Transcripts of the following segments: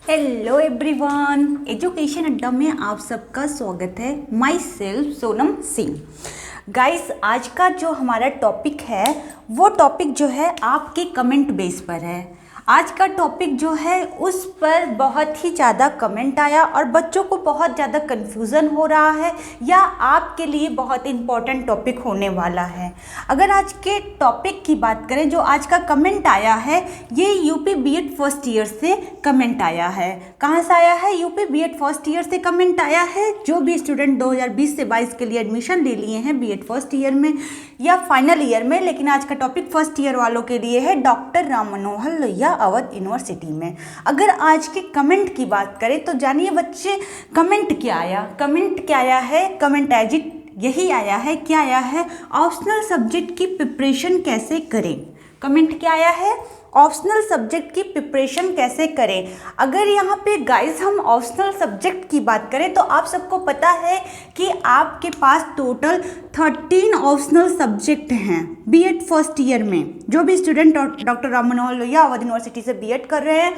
Hello everyone, education अड्डा में आप सबका स्वागत है। My self Sonam Singh. Guys, आज का जो हमारा टॉपिक है वो टॉपिक जो है आपके कमेंट बेस पर है। आज का टॉपिक जो है उस पर बहुत ही ज़्यादा कमेंट आया और बच्चों को बहुत ज़्यादा कन्फ्यूज़न हो रहा है या आपके लिए बहुत इम्पॉर्टेंट टॉपिक होने वाला है। अगर आज के टॉपिक की बात करें, जो आज का कमेंट आया है ये यूपी बीएड फर्स्ट ईयर से कमेंट आया है। कहाँ से आया है? यूपी बीएड फर्स्ट ईयर से कमेंट आया है। जो भी स्टूडेंट 2020 से 22 के लिए एडमिशन ले लिए हैं बीएड फर्स्ट ईयर में या फाइनल ईयर में, लेकिन आज का टॉपिक फर्स्ट ईयर वालों के लिए है, डॉक्टर राम मनोहर लोहिया अवध यूनिवर्सिटी में। अगर आज के कमेंट की बात करें तो जानिए बच्चे, कमेंट क्या आया। कमेंट क्या आया है? कमेंट एज इट यही आया है। क्या आया है? ऑप्शनल सब्जेक्ट की प्रिपरेशन कैसे करें। कमेंट क्या आया है? ऑप्शनल सब्जेक्ट की प्रिपरेशन कैसे करें। अगर यहाँ पे गाइस हम ऑप्शनल सब्जेक्ट की बात करें तो आप सबको पता है कि आपके पास टोटल 13 ऑप्शनल सब्जेक्ट हैं बीएड फर्स्ट ईयर में। जो भी student doctor Ram Manohar Lohia Awadh university से बीएड कर रहे हैं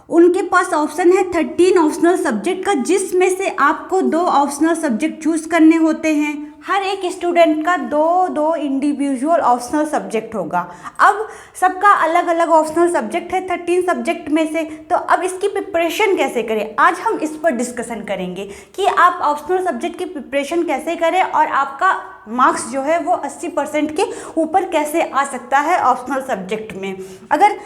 उनके पास ऑप्शन है 13 ऑप्शनल सब्जेक्ट का, जिसमें से आपको 2 ऑप्शनल सब्जेक्ट चूज करने होते हैं। हर एक स्टूडेंट का दो इंडिविजुअल ऑप्शनल सब्जेक्ट होगा। अब सबका अलग अलग ऑप्शनल सब्जेक्ट है 13 सब्जेक्ट में से, तो अब इसकी प्रिपरेशन कैसे करें, आज हम इस पर डिस्कशन करेंगे कि आप ऑप्शनल सब्जेक्ट की प्रिपरेशन कैसे करें और आपका मार्क्स जो है वो 80% के ऊपर कैसे आ सकता है ऑप्शनल सब्जेक्ट में। अगर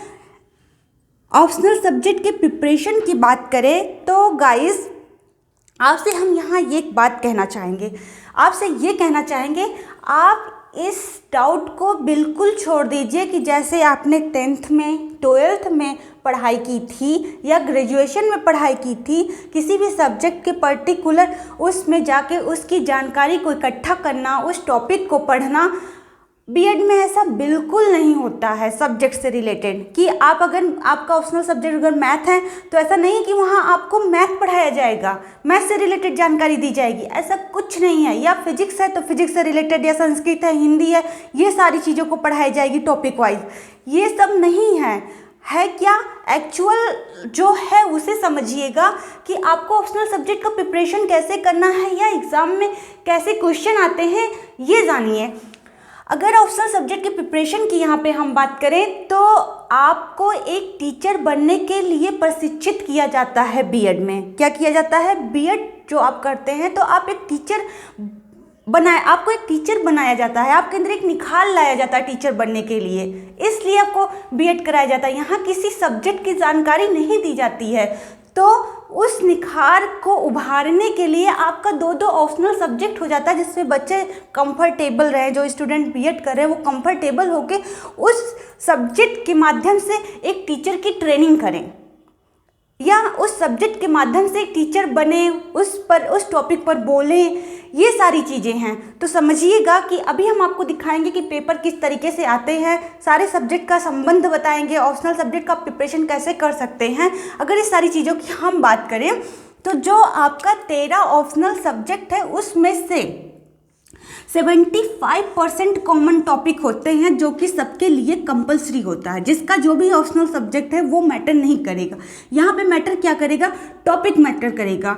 ऑप्शनल सब्जेक्ट के प्रिपरेशन की बात करें तो गाइस, आपसे हम यहाँ ये एक बात कहना चाहेंगे, आपसे ये कहना चाहेंगे, आप इस डाउट को बिल्कुल छोड़ दीजिए कि जैसे आपने 10th में 12th में पढ़ाई की थी या ग्रेजुएशन में पढ़ाई की थी, किसी भी सब्जेक्ट के पर्टिकुलर उसमें जाके उसकी जानकारी को इकट्ठा करना, उस टॉपिक को पढ़ना, बीएड में ऐसा बिल्कुल नहीं होता है सब्जेक्ट से रिलेटेड। कि आप अगर आपका ऑप्शनल सब्जेक्ट अगर मैथ है तो ऐसा नहीं है कि वहाँ आपको मैथ पढ़ाया जाएगा, मैथ से रिलेटेड जानकारी दी जाएगी, ऐसा कुछ नहीं है। या फिजिक्स है तो फिजिक्स से रिलेटेड, या संस्कृत है, हिंदी है, ये सारी चीज़ों को पढ़ाई जाएगी टॉपिक वाइज। ये सब नहीं है। है क्या? एक्चुअल जो है उसे समझिएगा कि आपको ऑप्शनल सब्जेक्ट का प्रिपरेशन कैसे करना है या एग्ज़ाम में कैसे क्वेश्चन आते हैं, ये जानिए। अगर ऑप्शनल सब्जेक्ट की प्रिपरेशन की यहाँ पे हम बात करें तो आपको एक टीचर बनने के लिए प्रशिक्षित किया जाता है बीएड में। क्या किया जाता है? बीएड जो आप करते हैं तो आप एक टीचर आपको एक टीचर बनाया जाता है, आपके अंदर एक निखार लाया जाता है टीचर बनने के लिए, इसलिए आपको बीएड कराया जाता है। यहाँ किसी सब्जेक्ट की जानकारी नहीं दी जाती है, तो उस निखार को उभारने के लिए आपका 2 ऑप्शनल सब्जेक्ट हो जाता है, जिससे बच्चे कंफर्टेबल रहे, जो स्टूडेंट बीएड कर रहे हैं वो कंफर्टेबल होकर उस सब्जेक्ट के माध्यम से एक टीचर की ट्रेनिंग करें या उस सब्जेक्ट के माध्यम से एक टीचर बने, उस टॉपिक पर बोलें। ये सारी चीज़ें हैं। तो समझिएगा कि अभी हम आपको दिखाएंगे कि पेपर किस तरीके से आते हैं, सारे सब्जेक्ट का संबंध बताएंगे, ऑप्शनल सब्जेक्ट का प्रिपरेशन कैसे कर सकते हैं। अगर इस सारी चीज़ों की हम बात करें तो जो आपका 13 ऑप्शनल सब्जेक्ट है उसमें से 75% कॉमन टॉपिक होते हैं, जो कि सबके लिए कंपलसरी होता है। जिसका जो भी ऑप्शनल सब्जेक्ट है वो मैटर नहीं करेगा। यहाँ पे मैटर क्या करेगा? टॉपिक मैटर करेगा।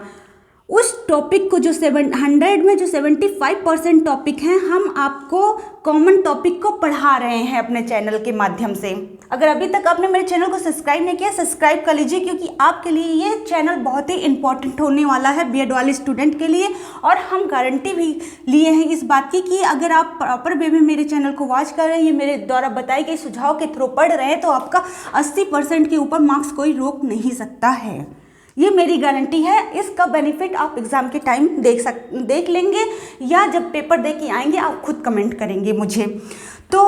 उस टॉपिक को जो 100 में जो 75% टॉपिक हैं, हम आपको कॉमन टॉपिक को पढ़ा रहे हैं अपने चैनल के माध्यम से। अगर अभी तक आपने मेरे चैनल को सब्सक्राइब नहीं किया, सब्सक्राइब कर लीजिए, क्योंकि आपके लिए ये चैनल बहुत ही इंपॉर्टेंट होने वाला है बीएड वाले स्टूडेंट के लिए। और हम गारंटी भी लिए हैं इस बात की कि अगर आप प्रॉपर वे में मेरे चैनल को वॉच कर रहे हैं, ये मेरे द्वारा बताए गए सुझाव के थ्रू पढ़ रहे हैं, तो आपका 80% के ऊपर मार्क्स कोई रोक नहीं सकता है। ये मेरी गारंटी है। इसका बेनिफिट आप एग्ज़ाम के टाइम देख लेंगे या जब पेपर दे के आएंगे आप खुद कमेंट करेंगे मुझे। तो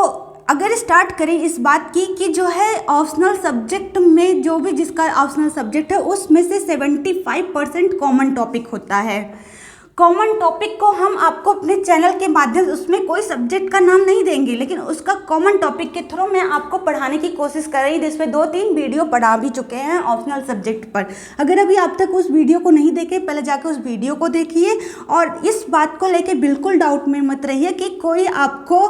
अगर स्टार्ट करें इस बात की कि जो है ऑप्शनल सब्जेक्ट में जो भी जिसका ऑप्शनल सब्जेक्ट है उसमें से 75% कॉमन टॉपिक होता है। कॉमन टॉपिक को हम आपको अपने चैनल के माध्यम से, उसमें कोई सब्जेक्ट का नाम नहीं देंगे, लेकिन उसका कॉमन टॉपिक के थ्रू मैं आपको पढ़ाने की कोशिश कर रही, जिसमें 2-3 वीडियो पढ़ा भी चुके हैं ऑप्शनल सब्जेक्ट पर। अगर अभी आप तक उस वीडियो को नहीं देखे, पहले जाकर उस वीडियो को देखिए। और इस बात को लेके बिल्कुल डाउट में मत रहिए कि कोई आपको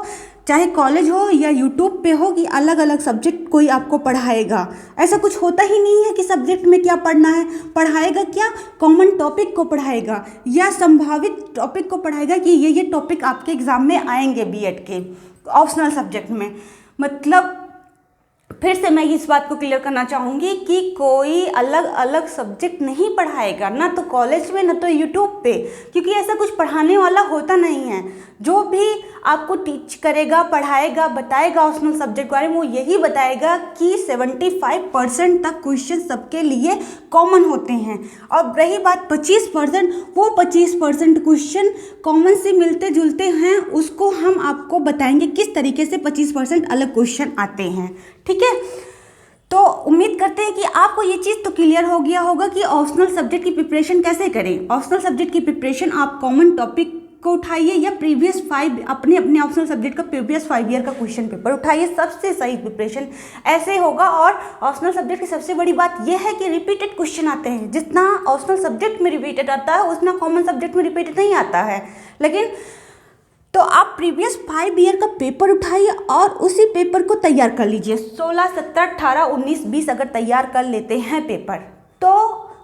चाहे कॉलेज हो या यूट्यूब पे हो कि अलग अलग सब्जेक्ट कोई आपको पढ़ाएगा, ऐसा कुछ होता ही नहीं है कि सब्जेक्ट में क्या पढ़ना है। पढ़ाएगा क्या, कॉमन टॉपिक को पढ़ाएगा या संभावित टॉपिक को पढ़ाएगा कि ये टॉपिक आपके एग्ज़ाम में आएंगे बीएड के ऑप्शनल सब्जेक्ट में। मतलब फिर से मैं इस बात को क्लियर करना चाहूँगी कि कोई अलग अलग सब्जेक्ट नहीं पढ़ाएगा, ना तो कॉलेज में ना तो यूट्यूब पे, क्योंकि ऐसा कुछ पढ़ाने वाला होता नहीं है। जो भी आपको टीच करेगा, पढ़ाएगा, बताएगा ऑप्शनल सब्जेक्ट के बारे में, वो यही बताएगा कि 75% तक क्वेश्चन सबके लिए कॉमन होते हैं। और रही बात 25%, वो 25% क्वेश्चन कॉमन से मिलते जुलते हैं, उसको हम आपको बताएंगे किस तरीके से 25% अलग क्वेश्चन आते हैं। ठीक है, तो उम्मीद करते हैं कि आपको ये चीज़ तो क्लियर हो गया होगा कि ऑप्शनल सब्जेक्ट की प्रिपरेशन कैसे करें। ऑप्शनल सब्जेक्ट की प्रिपरेशन आप कॉमन टॉपिक को उठाइए या प्रीवियस 5 अपने ऑप्शनल सब्जेक्ट का प्रीवियस 5 ईयर का क्वेश्चन पेपर उठाइए, सबसे सही प्रिपरेशन ऐसे होगा। और ऑप्शनल सब्जेक्ट की सबसे बड़ी बात यह है कि रिपीटेड क्वेश्चन आते हैं। जितना ऑप्शनल सब्जेक्ट में रिपीटेड आता है उतना कॉमन सब्जेक्ट में रिपीटेड नहीं आता है। लेकिन तो आप प्रीवियस 5 ईयर का पेपर उठाइए और उसी पेपर को तैयार कर लीजिए। 16, 17, 18, 19, 20 अगर तैयार कर लेते हैं पेपर, तो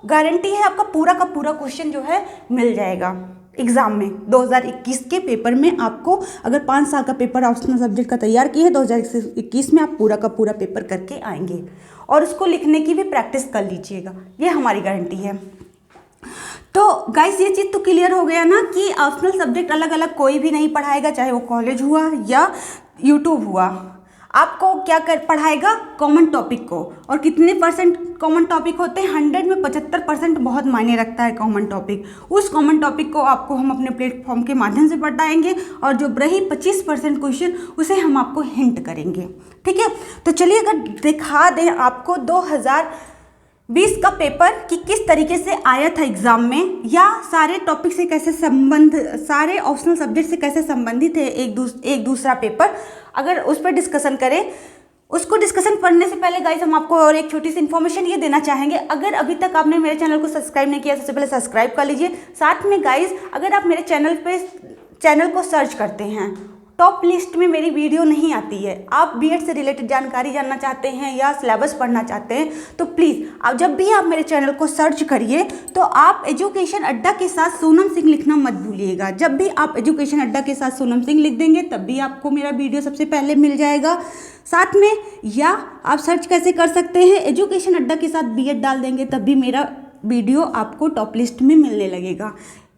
गारंटी है आपका पूरा का पूरा क्वेश्चन जो है मिल जाएगा एग्ज़ाम में। 2021 के पेपर में आपको अगर 5 साल का पेपर ऑप्शनल सब्जेक्ट का तैयार किए हैं, 2021 में आप पूरा का पूरा पेपर करके आएंगे और उसको लिखने की भी प्रैक्टिस कर लीजिएगा, ये हमारी गारंटी है। तो गाइस ये चीज़ तो क्लियर हो गया ना कि ऑप्शनल सब्जेक्ट अलग अलग कोई भी नहीं पढ़ाएगा, चाहे वो कॉलेज हुआ या यूट्यूब हुआ। आपको क्या पढ़ाएगा, कॉमन टॉपिक को। और कितने % कॉमन टॉपिक होते हैं, 100 में 75% बहुत मायने रखता है कॉमन टॉपिक। उस कॉमन टॉपिक को आपको हम अपने प्लेटफॉर्म के माध्यम से बताएंगे और जो रही 25% क्वेश्चन उसे हम आपको हिंट करेंगे। ठीक है, तो चलिए अगर दिखा दें आपको 2020 का पेपर कि किस तरीके से आया था एग्ज़ाम में, या सारे टॉपिक से कैसे सारे ऑप्शनल सब्जेक्ट से कैसे संबंधित है एक दूसरा पेपर, अगर उस पर डिस्कशन करें। उसको डिस्कशन करने से पहले गाइस हम आपको और एक छोटी सी इन्फॉर्मेशन ये देना चाहेंगे। अगर अभी तक आपने मेरे चैनल को सब्सक्राइब नहीं किया, सबसे पहले सब्सक्राइब कर लीजिए। साथ में गाइस अगर आप मेरे चैनल को सर्च करते हैं, टॉप लिस्ट में मेरी वीडियो नहीं आती है, आप बीएड से रिलेटेड जानकारी जानना चाहते हैं या सिलेबस पढ़ना चाहते हैं, तो प्लीज़ आप जब भी आप मेरे चैनल को सर्च करिए तो आप एजुकेशन अड्डा के साथ सोनम सिंह लिखना मत भूलिएगा। जब भी आप एजुकेशन अड्डा के साथ सोनम सिंह लिख देंगे तब भी आपको मेरा वीडियो सबसे पहले मिल जाएगा। साथ में या आप सर्च कैसे कर सकते हैं, एजुकेशन अड्डा के साथ बीएड डाल देंगे तब भी मेरा वीडियो आपको टॉप लिस्ट में मिलने लगेगा।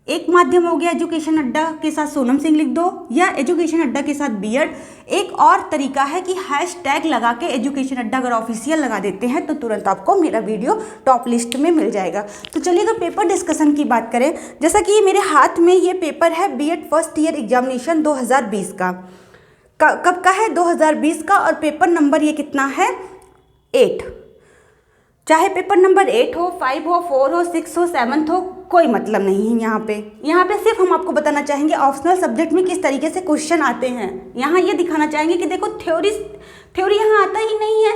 एक माध्यम हो गया एजुकेशन अड्डा के साथ सोनम सिंह लिख दो या एजुकेशन अड्डा के साथ बीएड। एक और तरीका है कि हैशटैग लगा के एजुकेशन अड्डा अगर ऑफिशियल लगा देते हैं तो तुरंत आपको मेरा वीडियो टॉप लिस्ट में मिल जाएगा। तो चलिए अगर पेपर डिस्कशन की बात करें, जैसा कि मेरे हाथ में ये पेपर है बीएड फर्स्ट ईयर एग्जामिनेशन 2020 का। कब का है, 2020 का, और पेपर नंबर ये कितना है, 8। चाहे पेपर नंबर 8 हो, 5 हो, 4 हो, 6 हो, 7 हो, कोई मतलब नहीं है। यहाँ पे सिर्फ हम आपको बताना चाहेंगे ऑप्शनल सब्जेक्ट में किस तरीके से क्वेश्चन आते हैं। यहाँ ये दिखाना चाहेंगे कि देखो थ्योरी यहाँ आता ही नहीं है,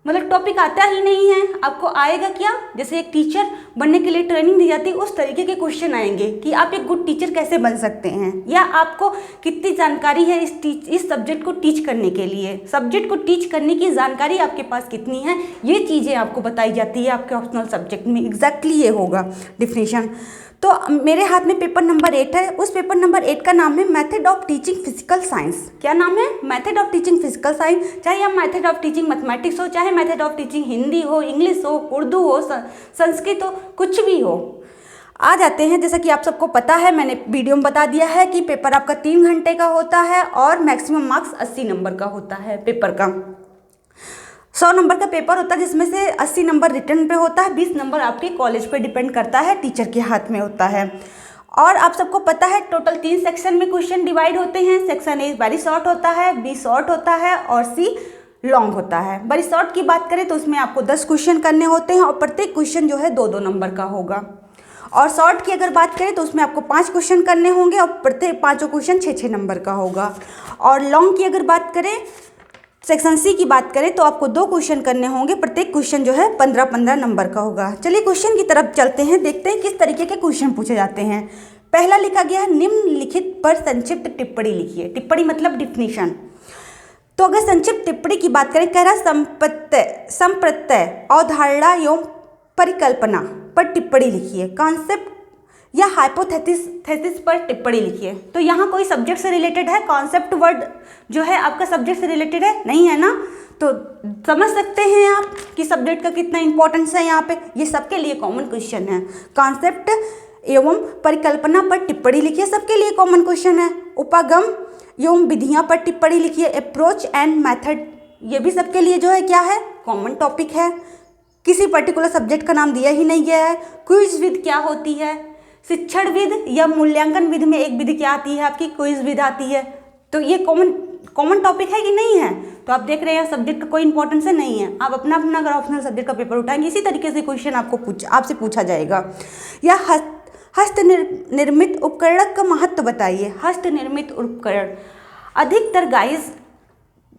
मतलब टॉपिक आता ही नहीं है। आपको आएगा क्या, जैसे एक टीचर बनने के लिए ट्रेनिंग दी जाती है उस तरीके के क्वेश्चन आएंगे कि आप एक गुड टीचर कैसे बन सकते हैं, या आपको कितनी जानकारी है इस सब्जेक्ट को टीच करने के लिए, सब्जेक्ट को टीच करने की जानकारी आपके पास कितनी है, ये चीज़ें आपको बताई जाती है आपके ऑप्शनल सब्जेक्ट में। एग्जैक्टली ये होगा डिफिनेशन। तो मेरे हाथ में पेपर नंबर 8 है। उस पेपर नंबर 8 का नाम है method of teaching physical science. क्या नाम है, method of teaching physical science. चाहे आप मेथड ऑफ टीचिंग मैथमेटिक्स हो, चाहे मेथड ऑफ टीचिंग हिंदी हो, इंग्लिश हो, उर्दू हो, संस्कृत हो, कुछ भी हो, आ जाते हैं। जैसा कि आप सबको पता है, मैंने वीडियो में बता दिया है कि पेपर आपका 3 घंटे का होता है और मैक्सिमम मार्क्स 80 नंबर का होता है। पेपर का 100 नंबर का पेपर होता है जिसमें से 80 नंबर रिटर्न पे होता है, 20 नंबर आपके कॉलेज पे डिपेंड करता है, टीचर के हाथ में होता है। और आप सबको पता है टोटल 3 सेक्शन में क्वेश्चन डिवाइड होते हैं। सेक्शन ए वेरी शॉर्ट होता है, बी शॉर्ट होता है और सी लॉन्ग होता है। वेरी शॉर्ट की बात करें तो उसमें आपको 10 क्वेश्चन करने होते हैं और प्रत्येक क्वेश्चन जो है 2-2 नंबर का होगा। और शॉर्ट की अगर बात करें तो उसमें आपको 5 क्वेश्चन करने होंगे और प्रत्येक 5 क्वेश्चन 6-6 नंबर का होगा। और लॉन्ग की अगर बात करें, सेक्शन सी की बात करें तो आपको 2 क्वेश्चन करने होंगे, प्रत्येक क्वेश्चन जो है 15-15 नंबर का होगा। चलिए क्वेश्चन की तरफ चलते हैं, देखते हैं किस तरीके के क्वेश्चन पूछे जाते हैं। पहला लिखा गया है, निम्नलिखित पर संक्षिप्त टिप्पणी लिखिए। टिप्पणी मतलब डिफिनीशन। तो अगर संक्षिप्त टिप्पणी की बात करें, कह रहा संप्रत्यय, अवधारणा एवं परिकल्पना पर टिप्पणी लिखिए, कॉन्सेप्ट या हाइपोथेसिस पर टिप्पणी लिखिए। तो यहाँ कोई सब्जेक्ट से रिलेटेड है, कॉन्सेप्ट वर्ड जो है आपका सब्जेक्ट से रिलेटेड है नहीं है ना, तो समझ सकते हैं आप कि सब्जेक्ट का कितना इंपॉर्टेंस है यहाँ पे। ये सबके लिए कॉमन क्वेश्चन है। कॉन्सेप्ट एवं परिकल्पना पर टिप्पणी लिखिए, सबके लिए कॉमन क्वेश्चन है। उपागम एवं विधियाँ पर टिप्पणी लिखिए, अप्रोच एंड मेथड, ये भी सबके लिए जो है क्या है, कॉमन टॉपिक है। किसी पर्टिकुलर सब्जेक्ट का नाम दिया ही नहीं गया है। क्विज विद क्या होती है, शिक्षण विद या मूल्यांकन विध में एक विधि क्या आती है आपकी, क्विज विद आती है। तो ये कॉमन टॉपिक है कि नहीं है। तो आप देख रहे हैं सब्जेक्ट का कोई इंपॉर्टेंस नहीं है। आप अपना अपना अगर ऑप्शनल सब्जेक्ट का पेपर उठाएंगे, इसी तरीके से क्वेश्चन आपसे पूछा जाएगा। या हस्त निर्मित उपकरण का महत्व बताइए। हस्त निर्मित उपकरण, अधिकतर गाइस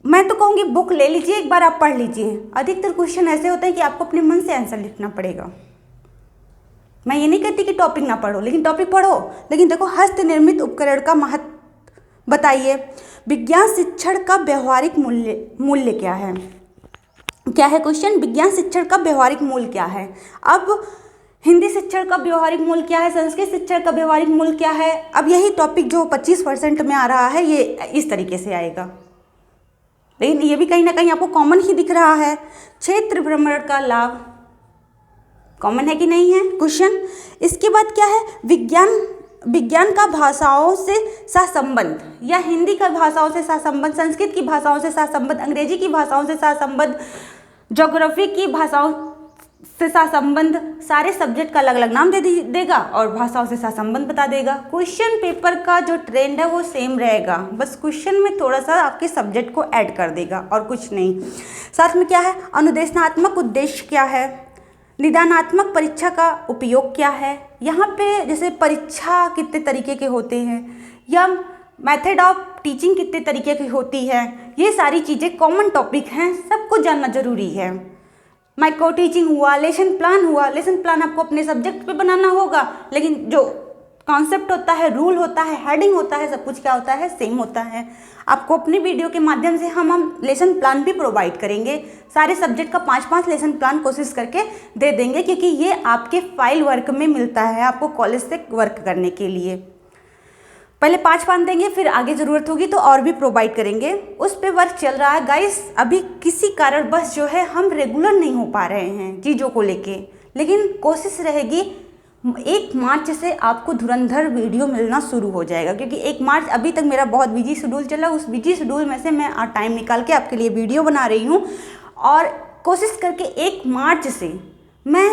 मैं तो कहूँगी बुक ले लीजिए, एक बार आप पढ़ लीजिए। अधिकतर क्वेश्चन ऐसे होते हैं कि आपको अपने मन से आंसर लिखना पड़ेगा। मैं ये नहीं कहती कि टॉपिक ना पढ़ो, लेकिन टॉपिक पढ़ो। लेकिन देखो, हस्त निर्मित उपकरण का महत्व बताइए। विज्ञान शिक्षण का व्यवहारिक मूल्य क्या है। क्या है क्वेश्चन, विज्ञान शिक्षण का व्यवहारिक मूल्य क्या है। अब हिंदी शिक्षण का व्यवहारिक मूल्य क्या है, संस्कृत शिक्षण का व्यवहारिक मूल्य क्या है। अब यही टॉपिक जो 25% में आ रहा है, ये इस तरीके से आएगा, लेकिन ये भी कहीं ना कहीं आपको कॉमन ही दिख रहा है। क्षेत्र भ्रमण का लाभ कॉमन है कि नहीं है क्वेश्चन। इसके बाद क्या है, विज्ञान का भाषाओं से सहसंबंध, या हिंदी का भाषाओं से सहसंबंध, संस्कृत की भाषाओं से सहसंबंध, अंग्रेजी की भाषाओं से सहसंबंध, ज्योग्राफी की भाषाओं से सहसंबंध, सारे सब्जेक्ट का अलग अलग नाम दे देगा और भाषाओं से सहसंबंध बता देगा। क्वेश्चन पेपर का जो ट्रेंड है वो सेम रहेगा, बस क्वेश्चन में थोड़ा सा आपके सब्जेक्ट को ऐड कर देगा और कुछ नहीं। साथ में क्या है, अनुदेशनात्मक उद्देश्य क्या है, निदानात्मक परीक्षा का उपयोग क्या है। यहाँ पे जैसे परीक्षा कितने तरीके के होते हैं, या मेथड ऑफ टीचिंग कितने तरीके की होती है, ये सारी चीज़ें कॉमन टॉपिक हैं, सबको जानना जरूरी है। माइक्रो टीचिंग हुआ, लेसन प्लान हुआ, लेसन प्लान आपको अपने सब्जेक्ट पे बनाना होगा, लेकिन जो कॉन्सेप्ट होता है, रूल होता है, हेडिंग होता है, सब कुछ क्या होता है, सेम होता है। आपको अपनी वीडियो के माध्यम से हम लेसन प्लान भी प्रोवाइड करेंगे। सारे सब्जेक्ट का 5-5 लेसन प्लान कोशिश करके दे देंगे, क्योंकि ये आपके फाइल वर्क में मिलता है आपको कॉलेज से वर्क करने के लिए। पहले 5 देंगे, फिर आगे ज़रूरत होगी तो और भी प्रोवाइड करेंगे। उस पे वर्क चल रहा है गाइस। अभी किसी कारण बस जो है हम रेगुलर नहीं हो पा रहे हैं चीज़ों को लेके, लेकिन कोशिश रहेगी 1 मार्च से आपको धुरंधर वीडियो मिलना शुरू हो जाएगा, क्योंकि 1 मार्च अभी तक मेरा बहुत बिजी शेड्यूल चला। उस बिजी शेड्यूल में से मैं टाइम निकाल के आपके लिए वीडियो बना रही हूँ, और कोशिश करके 1 मार्च से मैं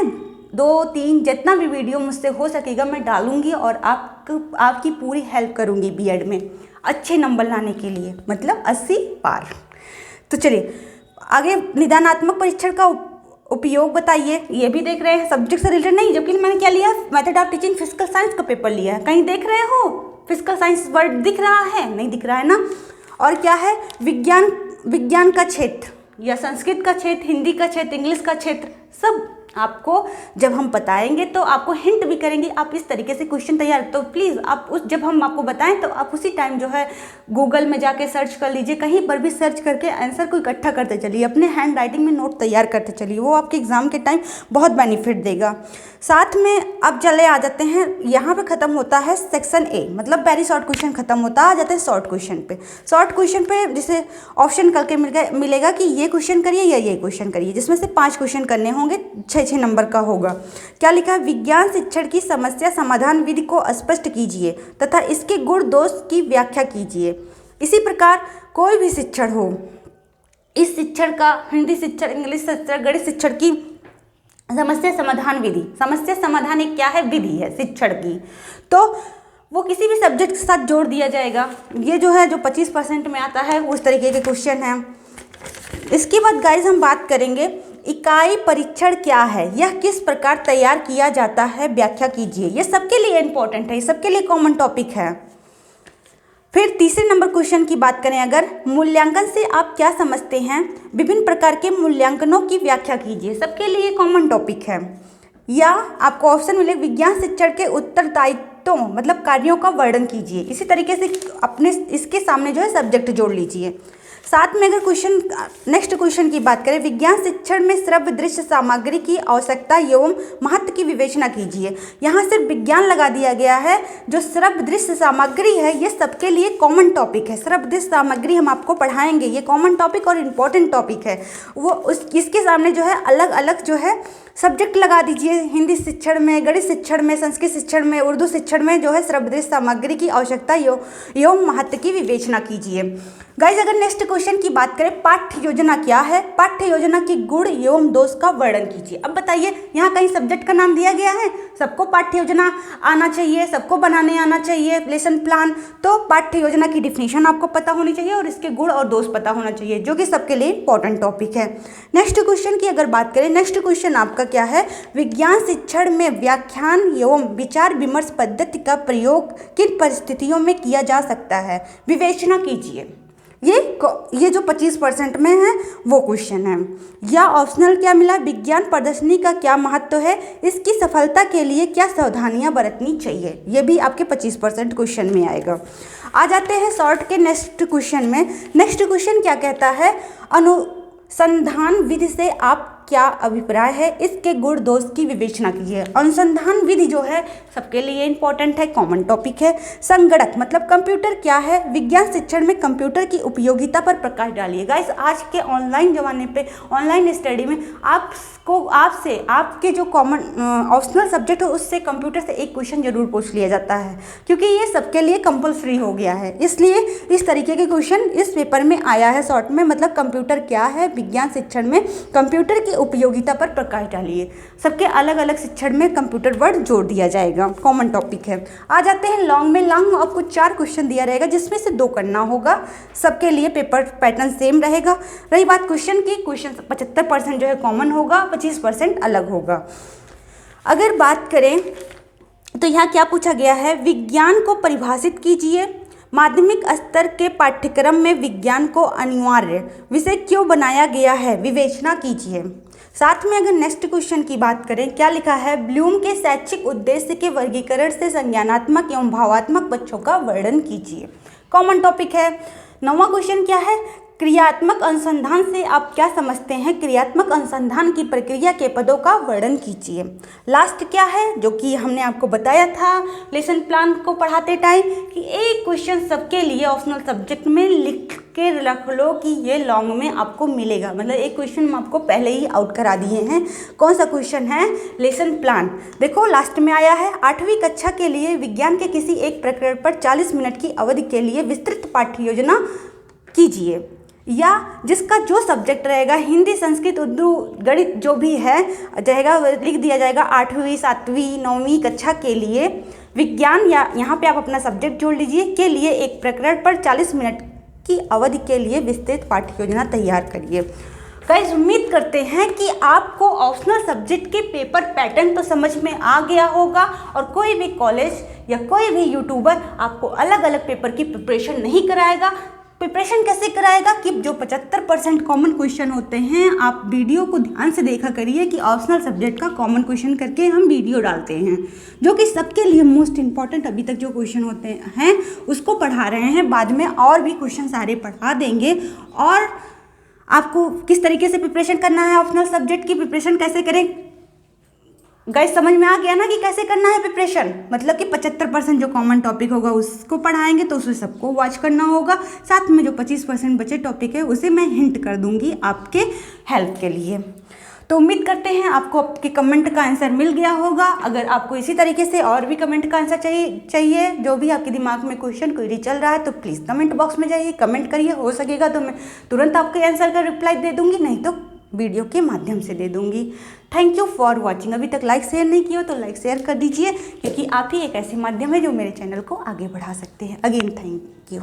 2-3 जितना भी वीडियो मुझसे हो सकेगा मैं डालूंगी, और आपकी पूरी हेल्प करूंगी बीएड में अच्छे नंबर लाने के लिए, मतलब 80 पार। तो चलिए आगे, निदानात्मक परीक्षण का उपयोग बताइए। ये भी देख रहे हैं सब्जेक्ट से रिलेटेड नहीं, जबकि मैंने क्या लिया, method of teaching physical science का पेपर लिया है। कहीं देख रहे हो फिजिकल साइंस वर्ड दिख रहा है, नहीं दिख रहा है ना। और क्या है, विज्ञान का क्षेत्र, या संस्कृत का क्षेत्र, हिंदी का क्षेत्र, इंग्लिश का क्षेत्र, सब आपको जब हम बताएंगे तो आपको हिंट भी करेंगे। आप इस तरीके से क्वेश्चन तैयार, तो प्लीज़ आप जब हम आपको बताएं तो आप उसी टाइम जो है गूगल में जाके सर्च कर लीजिए, कहीं पर भी सर्च करके आंसर को इकट्ठा करते चलिए, अपने हैंड राइटिंग में नोट तैयार करते चलिए, वो आपके एग्जाम के टाइम बहुत बेनिफिट देगा। साथ में अब चले आ जाते हैं, यहाँ पे ख़त्म होता है सेक्शन ए, मतलब वेरी शॉर्ट क्वेश्चन खत्म होता है। आ जाते हैं शॉर्ट क्वेश्चन पे। शॉर्ट क्वेश्चन पे जैसे ऑप्शन करके मिलेगा कि ये क्वेश्चन करिए या ये क्वेश्चन करिए, जिसमें से 5 क्वेश्चन करने होंगे, 6 नंबर का होगा। क्या लिखा है, विज्ञान शिक्षण की समस्या समाधान विधि को स्पष्ट कीजिए तथा इसके गुण दोष की व्याख्या कीजिए। इसी प्रकार कोई भी शिक्षण हो, इस शिक्षण का हिंदी शिक्षण, इंग्लिश शिक्षण, गणित शिक्षण की समस्या समाधान विधि, समस्या समाधान एक क्या है, विधि है शिक्षण की, तो वो किसी भी सब्जेक्ट के साथ जोड़ दिया जाएगा। ये जो है जो 25% में आता है उस तरीके के क्वेश्चन हैं। इसके बाद गाइज हम बात करेंगे इकाई परीक्षण क्या है, यह किस प्रकार तैयार किया जाता है, व्याख्या कीजिए। ये सबके लिए इंपॉर्टेंट है, ये सबके लिए कॉमन टॉपिक है। फिर तीसरे नंबर क्वेश्चन की बात करें अगर, मूल्यांकन से आप क्या समझते हैं, विभिन्न प्रकार के मूल्यांकनों की व्याख्या कीजिए। सबके लिए कॉमन टॉपिक है। या आपको ऑप्शन मिले, विज्ञान शिक्षण के उत्तरदायित्वों मतलब कार्यों का वर्णन कीजिए। इसी तरीके से अपने इसके सामने जो है सब्जेक्ट जोड़ लीजिए। साथ में अगर क्वेश्चन नेक्स्ट क्वेश्चन की बात करें, विज्ञान शिक्षण में श्रव्य दृश्य सामग्री की आवश्यकता एवं महत्व की विवेचना कीजिए। यहाँ सिर्फ विज्ञान लगा दिया गया है। जो श्रव्य दृश्य सामग्री है ये सबके लिए कॉमन टॉपिक है। श्रव्य दृश्य सामग्री हम आपको पढ़ाएंगे, ये कॉमन टॉपिक और इम्पोर्टेंट टॉपिक है। वो इसके सामने जो है अलग अलग जो है सब्जेक्ट लगा दीजिए। हिंदी शिक्षण में, गणित शिक्षण में, संस्कृत शिक्षण में, उर्दू शिक्षण में जो है श्रव्य दृश्य सामग्री की आवश्यकता एवं महत्व की विवेचना कीजिए। गाइज अगर नेक्स्ट क्वेश्चन की बात करें, पाठ्य योजना क्या है? पाठ्य योजना की गुण एवं दोष का वर्णन कीजिए। अब बताइए, यहाँ कहीं सब्जेक्ट का नाम दिया गया है? सबको पाठ्य योजना आना चाहिए, सबको बनाने आना चाहिए लेसन प्लान। तो पाठ्य योजना की डिफिनेशन आपको पता होनी चाहिए और इसके गुण और दोष पता होना चाहिए, जो कि सबके लिए इंपॉर्टेंट टॉपिक है। नेक्स्ट क्वेश्चन की अगर बात करें, नेक्स्ट क्वेश्चन आपका क्या है? विज्ञान शिक्षण में व्याख्यान एवं विचार विमर्श पद्धति का प्रयोग किन परिस्थितियों में किया जा सकता है? विवेचना कीजिए। ये जो 25% में है वो क्वेश्चन है। या ऑप्शनल क्या मिला? विज्ञान प्रदर्शनी का क्या महत्व है? इसकी सफलता के लिए क्या सावधानियां बरतनी चाहिए? ये भी आपके 25% क्वेश्चन में आएगा। आ जाते हैं शॉर्ट के नेक्स्ट क्वेश्चन में। नेक्स्ट क्वेश्चन क्या कहता है? अनुसंधान विधि से आप क्या अभिप्राय है? इसके गुण दोष की विवेचना कीजिए। अनुसंधान विधि जो है सबके लिए इंपॉर्टेंट है, कॉमन टॉपिक है। संगणक मतलब कंप्यूटर क्या है? विज्ञान शिक्षण में कंप्यूटर की उपयोगिता पर प्रकाश डालिए। गाइस आज के ऑनलाइन जमाने पे, ऑनलाइन स्टडी में आपके जो कॉमन ऑप्शनल सब्जेक्ट है उससे कंप्यूटर से एक क्वेश्चन जरूर पूछ लिया जाता है, क्योंकि ये सबके लिए कंपलसरी हो गया है। इसलिए इस तरीके के क्वेश्चन इस पेपर में आया है शॉर्ट में। मतलब कंप्यूटर क्या है, विज्ञान शिक्षण में कंप्यूटर की उपयोगिता पर प्रकाश डालिए। सबके अलग अलग शिक्षण में कंप्यूटर वर्ड जोड़ दिया जाएगा, कॉमन टॉपिक है। आ जाते हैं लॉन्ग में। लॉन्ग आपको 4 क्वेश्चन दिया रहेगा, जिसमें से 2 करना होगा। सबके लिए पेपर पैटर्न सेम रहेगा। रही बात क्वेश्चन की, क्वेश्चन 75% जो है कॉमन होगा, 25% अलग होगा। अगर बात करें तो यहाँ क्या पूछा गया है? विज्ञान को परिभाषित कीजिए। माध्यमिक स्तर के पाठ्यक्रम में विज्ञान को अनिवार्य विषय क्यों बनाया गया है? विवेचना कीजिए। साथ में अगर नेक्स्ट क्वेश्चन की बात करें, क्या लिखा है? ब्लूम के शैक्षिक उद्देश्य के वर्गीकरण से संज्ञानात्मक एवं भावात्मक पक्षों का वर्णन कीजिए। कॉमन टॉपिक है। 9वां क्वेश्चन क्या है? क्रियात्मक अनुसंधान से आप क्या समझते हैं? क्रियात्मक अनुसंधान की प्रक्रिया के पदों का वर्णन कीजिए। लास्ट क्या है? जो कि हमने आपको बताया था लेसन प्लान को पढ़ाते टाइम कि एक क्वेश्चन सबके लिए ऑप्शनल सब्जेक्ट में लिख के रख लो कि ये लॉन्ग में आपको मिलेगा। मतलब एक क्वेश्चन हम आपको पहले ही आउट करा दिए हैं। कौन सा क्वेश्चन है? Lesson plan. देखो लास्ट में आया है, 8वीं कक्षा के लिए विज्ञान के किसी एक प्रकरण पर 40 मिनट की अवधि के लिए विस्तृत पाठ्य योजना कीजिए। या जिसका जो सब्जेक्ट रहेगा, हिंदी, संस्कृत, उर्दू, गणित जो भी है रहेगा, लिख दिया जाएगा 8वीं, 7वीं, 9वीं कक्षा के लिए विज्ञान, या यहाँ पे आप अपना सब्जेक्ट जोड़ लीजिए, के लिए एक प्रकरण पर 40 मिनट की अवधि के लिए विस्तृत पाठ्य योजना तैयार करिए। गाइस उम्मीद करते हैं कि आपको ऑप्शनल सब्जेक्ट के पेपर पैटर्न तो समझ में आ गया होगा, और कोई भी कॉलेज या कोई भी यूट्यूबर आपको अलग अलग पेपर की प्रिपरेशन नहीं कराएगा। प्रिपरेशन कैसे कराएगा कि जो 75% कॉमन क्वेश्चन होते हैं, आप वीडियो को ध्यान से देखा करिए कि ऑप्शनल सब्जेक्ट का कॉमन क्वेश्चन करके हम वीडियो डालते हैं, जो कि सबके लिए मोस्ट इंपॉर्टेंट अभी तक जो क्वेश्चन होते हैं उसको पढ़ा रहे हैं। बाद में और भी क्वेश्चन सारे पढ़ा देंगे। और आपको किस तरीके से प्रिपरेशन करना है, ऑप्शनल सब्जेक्ट की प्रिपरेशन कैसे करें, गाइस समझ में आ गया ना कि कैसे करना है प्रिपरेशन। मतलब कि 75% जो कॉमन टॉपिक होगा उसको पढ़ाएंगे, तो उसे सबको वॉच करना होगा। साथ में जो 25% बचे टॉपिक है उसे मैं हिंट कर दूंगी आपके हेल्प के लिए। तो उम्मीद करते हैं आपको आपके कमेंट का आंसर मिल गया होगा। अगर आपको इसी तरीके से और भी कमेंट का आंसर चाहिए जो भी आपके दिमाग में क्वेश्चन क्वेरी चल रहा है, तो प्लीज़ कमेंट बॉक्स में जाइए, कमेंट करिए। हो सकेगा तो मैं तुरंत आपके आंसर का रिप्लाई दे दूंगी, नहीं तो वीडियो के माध्यम से दे दूंगी। Thank you for watching. अभी तक लाइक शेयर नहीं किया तो लाइक शेयर कर दीजिए, क्योंकि आप ही एक ऐसे माध्यम है जो मेरे चैनल को आगे बढ़ा सकते हैं। Again thank you.